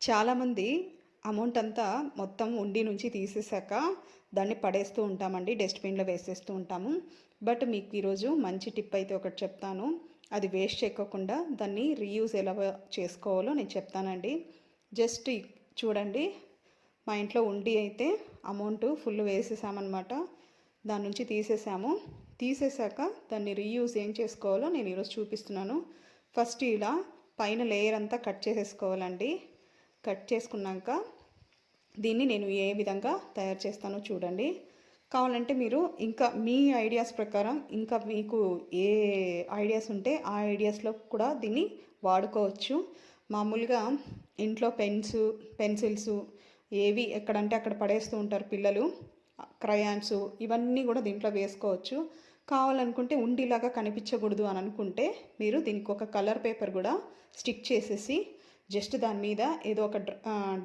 చాలామంది అమౌంట్ అంతా మొత్తం ఉండి నుంచి తీసేసాక దాన్ని పడేస్తూ ఉంటామండి. డస్ట్‌బిన్‌లో వేసేస్తూ ఉంటాము. బట్ మీకు ఈరోజు మంచి టిప్ అయితే ఒకటి చెప్తాను. అది వేస్ట్ చేయకోకుండా దాన్ని రీయూజ్ ఎలా చేసుకోవాలో నేను చెప్తానండి. జస్ట్ చూడండి, మా ఇంట్లో ఉండి అయితే అమౌంట్ ఫుల్ వేసేసామన్నమాట. దాని నుంచి తీసేసాము. తీసేసాక దాన్ని రీయూజ్ ఏం చేసుకోవాలో నేను ఈరోజు చూపిస్తున్నాను. ఫస్ట్ ఇలా పైన లేయర్ అంతా కట్ చేసేసుకోవాలండి. కట్ చేసుకున్నాక దీన్ని నేను ఏ విధంగా తయారు చేస్తానో చూడండి. కావాలంటే మీరు ఇంకా మీ ఐడియాస్ ప్రకారం ఇంకా మీకు ఏ ఐడియాస్ ఉంటే ఆ ఐడియాస్లో కూడా దీన్ని వాడుకోవచ్చు. మామూలుగా ఇంట్లో పెన్సిల్స్ ఏవి ఎక్కడంటే అక్కడ పడేస్తూ ఉంటారు పిల్లలు. క్రయాన్స్ ఇవన్నీ కూడా దీంట్లో వేసుకోవచ్చు. కావాలనుకుంటే ఉండిలాగా కనిపించకూడదు అని అనుకుంటే మీరు దీనికి ఒక కలర్ పేపర్ కూడా స్టిక్ చేసేసి జస్ట్ దాని మీద ఏదో ఒక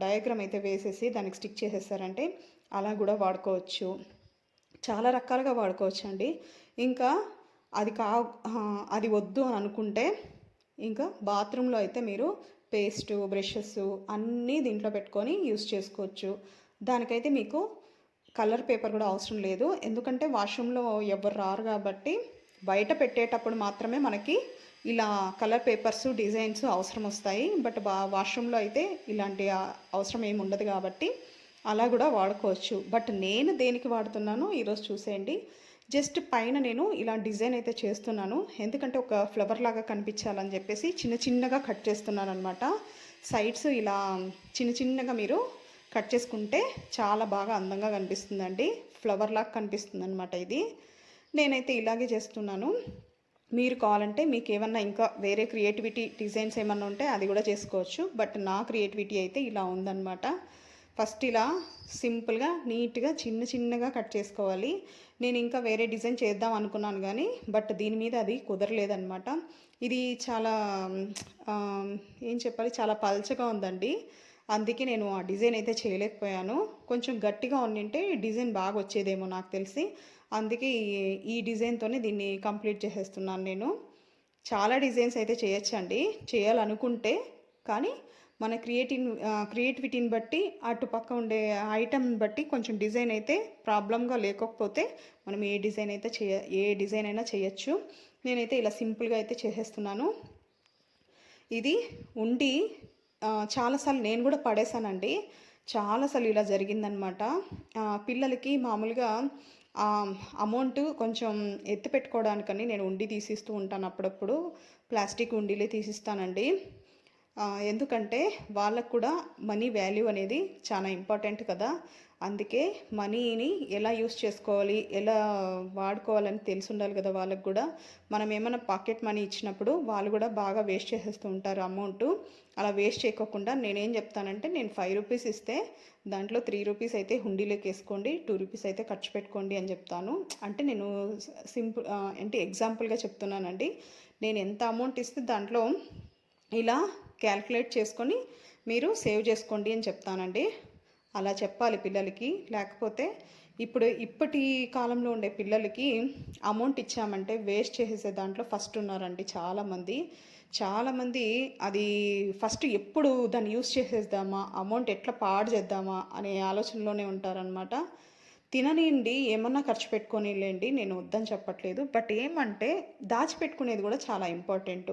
డయాగ్రామ్ అయితే వేసేసి దానికి స్టిక్ చేసేసారంటే అలా కూడా వాడుకోవచ్చు. చాలా రకాలుగా వాడుకోవచ్చు అండి. ఇంకా అది అది వద్దు అని అనుకుంటే ఇంకా బాత్రూంలో అయితే మీరు పేస్టు బ్రషెస్ అన్నీ దీంట్లో పెట్టుకొని యూస్ చేసుకోవచ్చు. దానికైతే మీకు కలర్ పేపర్ కూడా అవసరం లేదు. ఎందుకంటే వాష్రూమ్లో ఎవరు రారు కాబట్టి బయట పెట్టేటప్పుడు మాత్రమే మనకి ఇలా కలర్ పేపర్స్ డిజైన్స్ అవసరం వస్తాయి. బట్ వాష్రూమ్లో అయితే ఇలాంటి అవసరం ఏమి ఉండదు కాబట్టి అలా కూడా వాడుకోవచ్చు. బట్ నేను దేనికి వాడుతున్నానో ఈరోజు చూసేయండి. జస్ట్ పైన నేను ఇలా డిజైన్ అయితే చేస్తున్నాను. ఎందుకంటే ఒక ఫ్లవర్ లాగా కనిపించాలని చెప్పేసి చిన్న చిన్నగా కట్ చేస్తున్నాను అనమాట. సైడ్స్ ఇలా చిన్న చిన్నగా మీరు కట్ చేసుకుంటే చాలా బాగా అందంగా కనిపిస్తుందండి. ఫ్లవర్ లాగా కనిపిస్తుంది అనమాట. ఇది నేనైతే ఇలాగే చేస్తున్నాను. మీరు కావాలంటే మీకు ఏమన్నా ఇంకా వేరే క్రియేటివిటీ డిజైన్స్ ఏమన్నా ఉంటే అది కూడా చేసుకోవచ్చు. బట్ నా క్రియేటివిటీ అయితే ఇలా ఉందన్నమాట. ఫస్ట్ ఇలా సింపుల్గా నీట్గా చిన్న చిన్నగా కట్ చేసుకోవాలి. నేను ఇంకా వేరే డిజైన్ చేద్దాం అనుకున్నాను కానీ బట్ దీని మీద అది కుదరలేదన్నమాట. ఇది చాలా ఏం చెప్పాలి, చాలా పల్చగా ఉందండి. అందుకే నేను ఆ డిజైన్ అయితే చేయలేకపోయాను. కొంచెం గట్టిగా ఉండింటే డిజైన్ బాగా వచ్చేదేమో నాకు తెలిసి. అందుకే ఈ డిజైన్తోనే దీన్ని కంప్లీట్ చేసేస్తున్నాను నేను. చాలా డిజైన్స్ అయితే చేయొచ్చండి చేయాలనుకుంటే. కానీ మన క్రియేటివిటీని బట్టి అటుపక్క ఉండే ఐటమ్ని బట్టి కొంచెం డిజైన్ అయితే ప్రాబ్లంగా లేకపోతే మనం ఏ డిజైన్ అయినా చేయొచ్చు. నేనైతే ఇలా సింపుల్గా అయితే చేసేస్తున్నాను. ఇది ఉండి చాలాసార్లు నేను కూడా పడేశానండి. చాలాసార్లు ఇలా జరిగిందనమాట. పిల్లలకి మామూలుగా అమౌంట్ కొంచెం ఎత్తి పెట్టుకోవడానికని నేను ఉండి తీసిస్తూ ఉంటాను. అప్పుడప్పుడు ప్లాస్టిక్ ఉండిలే తీసిస్తానండి. ఎందుకంటే వాళ్ళకు కూడా మనీ వాల్యూ అనేది చాలా ఇంపార్టెంట్ కదా. అందుకే మనీని ఎలా యూస్ చేసుకోవాలి, ఎలా వాడుకోవాలని తెలిసి ఉండాలి కదా వాళ్ళకు కూడా. మనం ఏమైనా పాకెట్ మనీ ఇచ్చినప్పుడు వాళ్ళు కూడా బాగా వేస్ట్ చేసేస్తూ ఉంటారు అమౌంట్. అలా వేస్ట్ చేయకోకుండా నేనేం చెప్తానంటే, నేను 5 రూపీస్ ఇస్తే దాంట్లో 3 రూపీస్ అయితే హుండీలోకి వేసుకోండి, 2 రూపీస్ అయితే ఖర్చు పెట్టుకోండి అని చెప్తాను. అంటే నేను అంటే ఎగ్జాంపుల్గా చెప్తున్నానండి. నేను ఎంత అమౌంట్ ఇస్తే దాంట్లో ఇలా క్యాల్కులేట్ చేసుకొని మీరు సేవ్ చేసుకోండి అని చెప్తానండి. అలా చెప్పాలి పిల్లలకి. లేకపోతే ఇప్పటి కాలంలో ఉండే పిల్లలకి అమౌంట్ ఇచ్చామంటే వేస్ట్ చేసేసే దాంట్లో ఫస్ట్ ఉన్నారండి చాలామంది. అది ఫస్ట్ ఎప్పుడు దాన్ని యూస్ చేసేద్దామా, అమౌంట్ ఎట్లా పాడు చేద్దామా అనే ఆలోచనలోనే ఉంటారనమాట. తిననిండి ఏమన్నా ఖర్చు పెట్టుకోనిలేండి, నేను వద్దని చెప్పట్లేదు. బట్ ఏమంటే దాచిపెట్టుకునేది కూడా చాలా ఇంపార్టెంట్.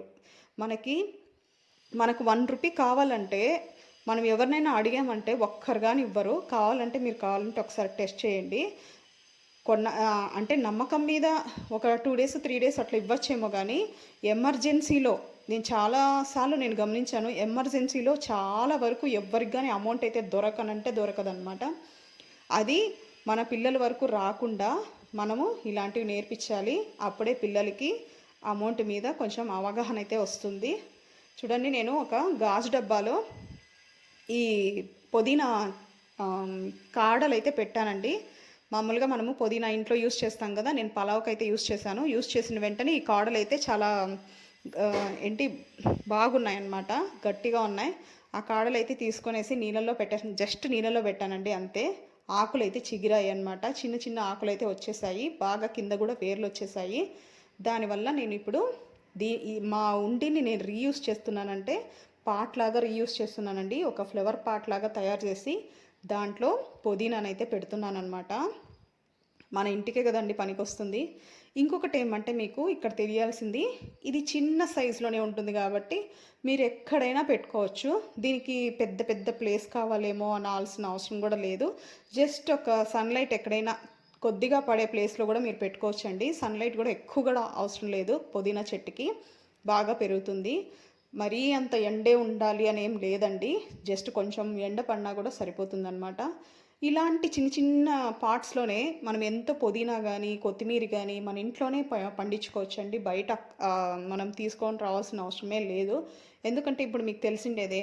మనకు 1 రూపీ కావాలంటే మనం ఎవరినైనా అడిగామంటే ఒక్కరు కానీ ఇవ్వరు. కావాలంటే ఒకసారి టెస్ట్ చేయండి. అంటే నమ్మకం మీద ఒక 2 డేస్ 3 డేస్ అట్లా ఇవ్వచ్చేమో కానీ ఎమర్జెన్సీలో నేను గమనించాను. ఎమర్జెన్సీలో చాలా వరకు ఎవ్వరికి కానీ అమౌంట్ అయితే దొరకదనమాట. అది మన పిల్లల వరకు రాకుండా మనము ఇలాంటివి నేర్పించాలి. అప్పుడే పిల్లలకి అమౌంట్ మీద కొంచెం అవగాహన అయితే వస్తుంది. చూడండి, నేను ఒక గాజు డబ్బాలో ఈ పుదీనా కాడలు అయితే పెట్టానండి. మామూలుగా మనము పుదీనా ఇంట్లో యూస్ చేస్తాం కదా. నేను పలావ్కి అయితే యూస్ చేశాను. యూస్ చేసిన వెంటనే ఈ కాడలు అయితే చాలా బాగున్నాయి అన్నమాట, గట్టిగా ఉన్నాయి. ఆ కాడలు అయితే తీసుకొనేసి జస్ట్ నీళ్ళలో పెట్టానండి అంతే. ఆకులు అయితే చిగిరాయి అన్నమాట. చిన్న చిన్న ఆకులు అయితే వచ్చేసాయి, బాగా కింద కూడా వేర్లు వచ్చేసాయి. దానివల్ల నేను ఇప్పుడు మా ఉండిని నేను రీయూస్ చేస్తున్నానంటే పాట్ లాగా రీయూస్ చేస్తున్నానండి. ఒక ఫ్లవర్ పాట్ లాగా తయారు చేసి దాంట్లో పుదీనానైతే పెడుతున్నాను అనమాట. మన ఇంటికే కదండి పనికొస్తుంది. ఇంకొకటి ఏమంటే మీకు ఇక్కడ తెలియాల్సింది, ఇది చిన్న సైజులోనే ఉంటుంది కాబట్టి మీరు ఎక్కడైనా పెట్టుకోవచ్చు. దీనికి పెద్ద పెద్ద ప్లేస్ కావాలేమో అనాల్సిన అవసరం కూడా లేదు. జస్ట్ ఒక సన్లైట్ ఎక్కడైనా కొద్దిగా పడే ప్లేస్లో కూడా మీరు పెట్టుకోవచ్చండి. సన్లైట్ కూడా ఎక్కువ కూడా అవసరం లేదు. పుదీనా చెట్టుకి బాగా పెరుగుతుంది. మరీ అంత ఎండే ఉండాలి అని ఏం లేదండి. జస్ట్ కొంచెం ఎండ పడినా కూడా సరిపోతుందన్నమాట. ఇలాంటి చిన్న చిన్న పార్ట్స్లోనే మనం ఎంతో పుదీనా కానీ కొత్తిమీర కానీ మన ఇంట్లోనే పండించుకోవచ్చండి. బయట మనం తీసుకొని రావాల్సిన అవసరమే లేదు. ఎందుకంటే ఇప్పుడు మీకు తెలిసిండేదే,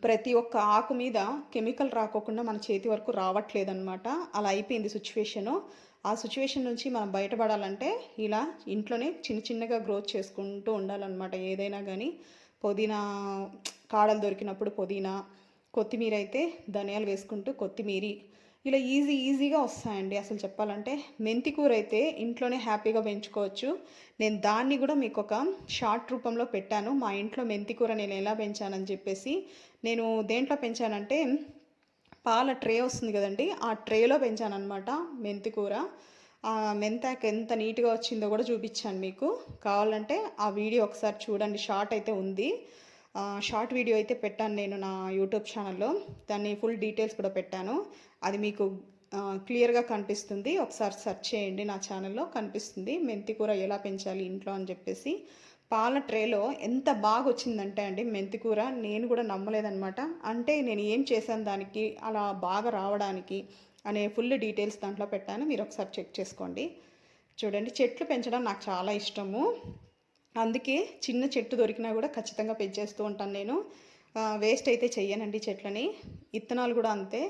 ప్రతి ఒక్క ఆకు మీద కెమికల్ రాకోకుండా మన చేతి వరకు రావట్లేదన్నమాట. అలా అయిపోయింది సిచ్యువేషను. ఆ సిచ్యువేషన్ నుంచి మనం బయటపడాలంటే ఇలా ఇంట్లోనే చిన్న చిన్నగా గ్రోత్ చేసుకుంటూ ఉండాలన్నమాట. ఏదైనా కానీ పుదీనా కాడలు దొరికినప్పుడు పుదీనా, కొత్తిమీర అయితే ధనియాలు వేసుకుంటూ కొత్తిమీరి ఇలా ఈజీగా వస్తాయండి. అసలు చెప్పాలంటే మెంతి కూర అయితే ఇంట్లోనే హ్యాపీగా పెంచుకోవచ్చు. నేను దాన్ని కూడా మీకు ఒక షార్ట్ రూపంలో పెట్టాను. మా ఇంట్లో మెంతి కూర నేను ఎలా పెంచానని చెప్పేసి. నేను దేంట్లో పెంచానంటే పాల ట్రే వస్తుంది కదండి, ఆ ట్రేలో పెంచానమాట మెంతి కూర. మెంతాకు ఎంత నీట్గా వచ్చిందో కూడా చూపించాను మీకు. కావాలంటే ఆ వీడియో ఒకసారి చూడండి, షార్ట్ అయితే ఉంది. షార్ట్ వీడియో అయితే పెట్టాను నేను నా యూట్యూబ్ ఛానల్లో. దాన్ని ఫుల్ డీటెయిల్స్ కూడా పెట్టాను. అది మీకు క్లియర్గా కనిపిస్తుంది. ఒకసారి సెర్చ్ చేయండి, నా ఛానల్లో కనిపిస్తుంది మెంతి కూర ఎలా పెంచాలి ఇంట్లో అని చెప్పేసి. పాల ట్రేలో ఎంత బాగా వచ్చిందంటే అండి మెంతి కూర, నేను కూడా నమ్మలేదనమాట. అంటే నేను ఏం చేశాను దానికి అలా బాగా రావడానికి అనే ఫుల్ డీటెయిల్స్ దాంట్లో పెట్టాను. మీరు ఒకసారి చెక్ చేసుకోండి. చూడండి, చెట్లు పెంచడం నాకు చాలా ఇష్టము. అందుకే చిన్న చెట్టు దొరికినా కూడా ఖచ్చితంగా పెంచేస్తూ ఉంటాను నేను. వేస్ట్ అయితే చెయ్యనండి చెట్లని. ఇత్తనాలు కూడా అంతే.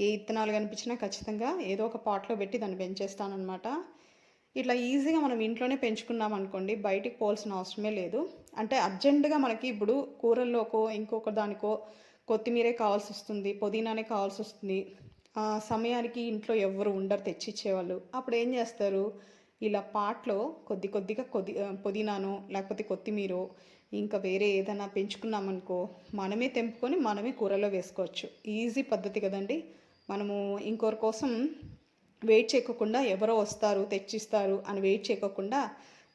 ఏ ఇత్తనాలు కనిపించినా ఖచ్చితంగా ఏదో ఒక పాట్లో పెట్టి దాన్ని పెంచేస్తానమాట. ఇట్లా ఈజీగా మనం ఇంట్లోనే పెంచుకున్నాం అనుకోండి, బయటికి పోవాల్సిన అవసరమే లేదు. అంటే అర్జెంటుగా మనకి ఇప్పుడు కూరల్లోకో ఇంకొక దానికో కొత్తిమీరే కావాల్సి వస్తుంది, పుదీనానే కావాల్సి వస్తుంది. సమయానికి ఇంట్లో ఎవరు ఉండరు తెచ్చిచ్చేవాళ్ళు. అప్పుడు ఏం చేస్తారు, ఇలా పాట్లో కొద్దిగా పుదీనానో లేకపోతే కొత్తిమీరో ఇంకా వేరే ఏదైనా పెంచుకున్నామనుకో, మనమే తెంపుకొని మనమే కూరలో వేసుకోవచ్చు. ఈజీ పద్ధతి కదండి. మనము ఇంకొకరి కోసం వెయిట్ చేయకుండా, ఎవరో వస్తారు తెచ్చిస్తారు అని వెయిట్ చేయకుండా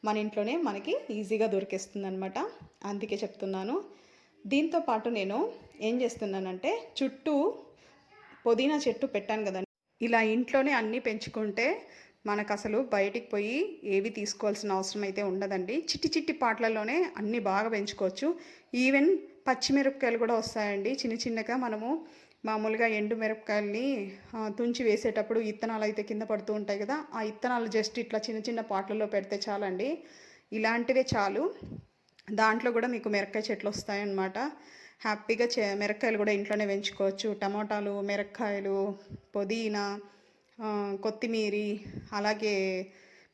మన ఇంట్లోనే మనకి ఈజీగా దొరికేస్తుంది అనమాట. అందుకే చెప్తున్నాను. దీంతో పాటు నేను ఏం చేస్తున్నానంటే, చుట్టూ పుదీనా చెట్టు పెట్టాను కదండి, ఇలా ఇంట్లోనే అన్నీ పెంచుకుంటే మనకు అసలు బయటికి పోయి ఏవి తీసుకోవాల్సిన అవసరం అయితే ఉండదండి. చిట్టి పాట్లలోనే అన్నీ బాగా పెంచుకోవచ్చు. ఈవెన్ పచ్చిమిరపకాయలు కూడా వస్తాయండి చిన్నగా. మనము మామూలుగా ఎండు మిరపకాయల్ని తుంచి వేసేటప్పుడు ఇత్తనాలు అయితే కింద పడుతూ ఉంటాయి కదా, ఆ ఇత్తనాలు జస్ట్ ఇట్లా చిన్న పాట్లలో పెడితే చాలండి. ఇలాంటివే చాలు. దాంట్లో కూడా మీకు మిరపకాయ చెట్లు వస్తాయన్నమాట. హ్యాపీగా మిరపకాయలు కూడా ఇంట్లోనే పెంచుకోవచ్చు. టమాటాలు, మిరపకాయలు, పుదీనా, కొత్తిమీరి, అలాగే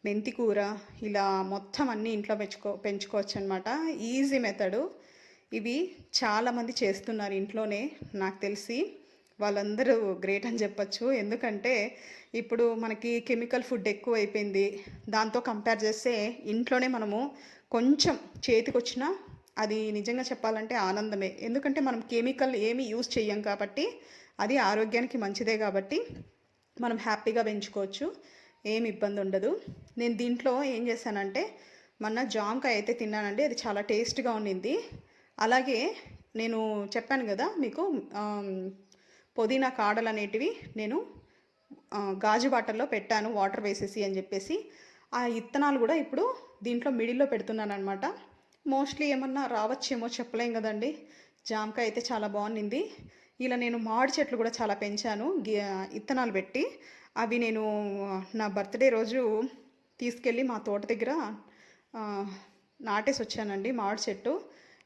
మెంతి కూర, ఇలా మొత్తం అన్నీ ఇంట్లో పెంచుకోవచ్చు అనమాట. Easy method. ఇవి చాలామంది చేస్తున్నారు ఇంట్లోనే. నాకు తెలిసి వాళ్ళందరూ గ్రేట్ అని చెప్పచ్చు. ఎందుకంటే ఇప్పుడు మనకి కెమికల్ ఫుడ్ ఎక్కువ అయిపోయింది. దాంతో కంపేర్ చేస్తే ఇంట్లోనే మనము కొంచెం చేతికొచ్చినా అది నిజంగా చెప్పాలంటే ఆనందమే. ఎందుకంటే మనం కెమికల్ ఏమి యూజ్ చెయ్యం కాబట్టి, అది ఆరోగ్యానికి మంచిదే కాబట్టి మనం హ్యాపీగా పెంచుకోవచ్చు. ఏమి ఇబ్బంది ఉండదు. నేను దీంట్లో ఏం చేశానంటే, మొన్న జామకాయ అయితే తిన్నానండి. అది చాలా టేస్ట్గా ఉండింది. అలాగే నేను చెప్పాను కదా మీకు, పుదీనా కాడలు అనేటివి నేను గాజు బాటల్లో పెట్టాను వాటర్ వేసేసి అని చెప్పేసి. ఆ ఇత్తనాలు కూడా ఇప్పుడు దీంట్లో మిడిల్లో పెడుతున్నాను అనమాట. మోస్ట్లీ ఏమన్నా రావచ్చేమో చెప్పలేం కదండి. జామకాయ అయితే చాలా బాగుంది. ఇలా నేను మామిడి చెట్లు కూడా చాలా పెంచాను ఇత్తనాలు పెట్టి. అవి నేను నా బర్త్డే రోజు తీసుకెళ్ళి మా తోట దగ్గర నాటేసి వచ్చానండి మామిడి చెట్టు.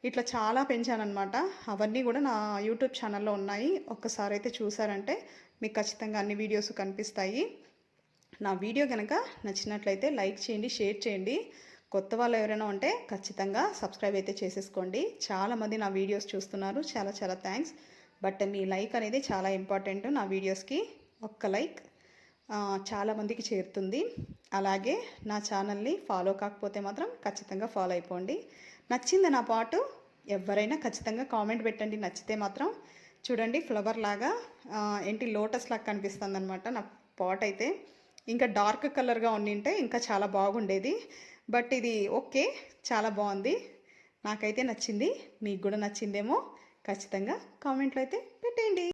ఇట్లా చాలా పెంచానమాట. అవన్నీ కూడా నా యూట్యూబ్ ఛానల్లో ఉన్నాయి. ఒక్కసారి అయితే చూసారంటే మీకు ఖచ్చితంగా అన్ని వీడియోస్ కనిపిస్తాయి. నా వీడియో కనుక నచ్చినట్లయితే లైక్ చేయండి, షేర్ చేయండి. కొత్త వాళ్ళు ఎవరైనా ఉంటే ఖచ్చితంగా సబ్స్క్రైబ్ అయితే చేసేసుకోండి. చాలామంది నా వీడియోస్ చూస్తున్నారు, చాలా థ్యాంక్స్. బట్ మీ లైక్ అనేది చాలా ఇంపార్టెంట్ నా వీడియోస్కి. ఒక్క లైక్ చాలామందికి చేరుతుంది. అలాగే నా ఛానల్ని ఫాలో కాకపోతే మాత్రం ఖచ్చితంగా ఫాలో అయిపోండి. నచ్చింది నా పాటు ఎవరైనా ఖచ్చితంగా కామెంట్ పెట్టండి నచ్చితే మాత్రం. చూడండి ఫ్లవర్ లాగా ఏంటి లోటస్ లాగా కనిపిస్తుంది అనమాట నా పాట్ అయితే. ఇంకా డార్క్ కలర్గా ఉండింటే ఇంకా చాలా బాగుండేది. బట్ ఇది ఓకే, చాలా బాగుంది, నాకైతే నచ్చింది. మీకు కూడా నచ్చిందేమో ఖచ్చితంగా కామెంట్లో అయితే పెట్టేయండి.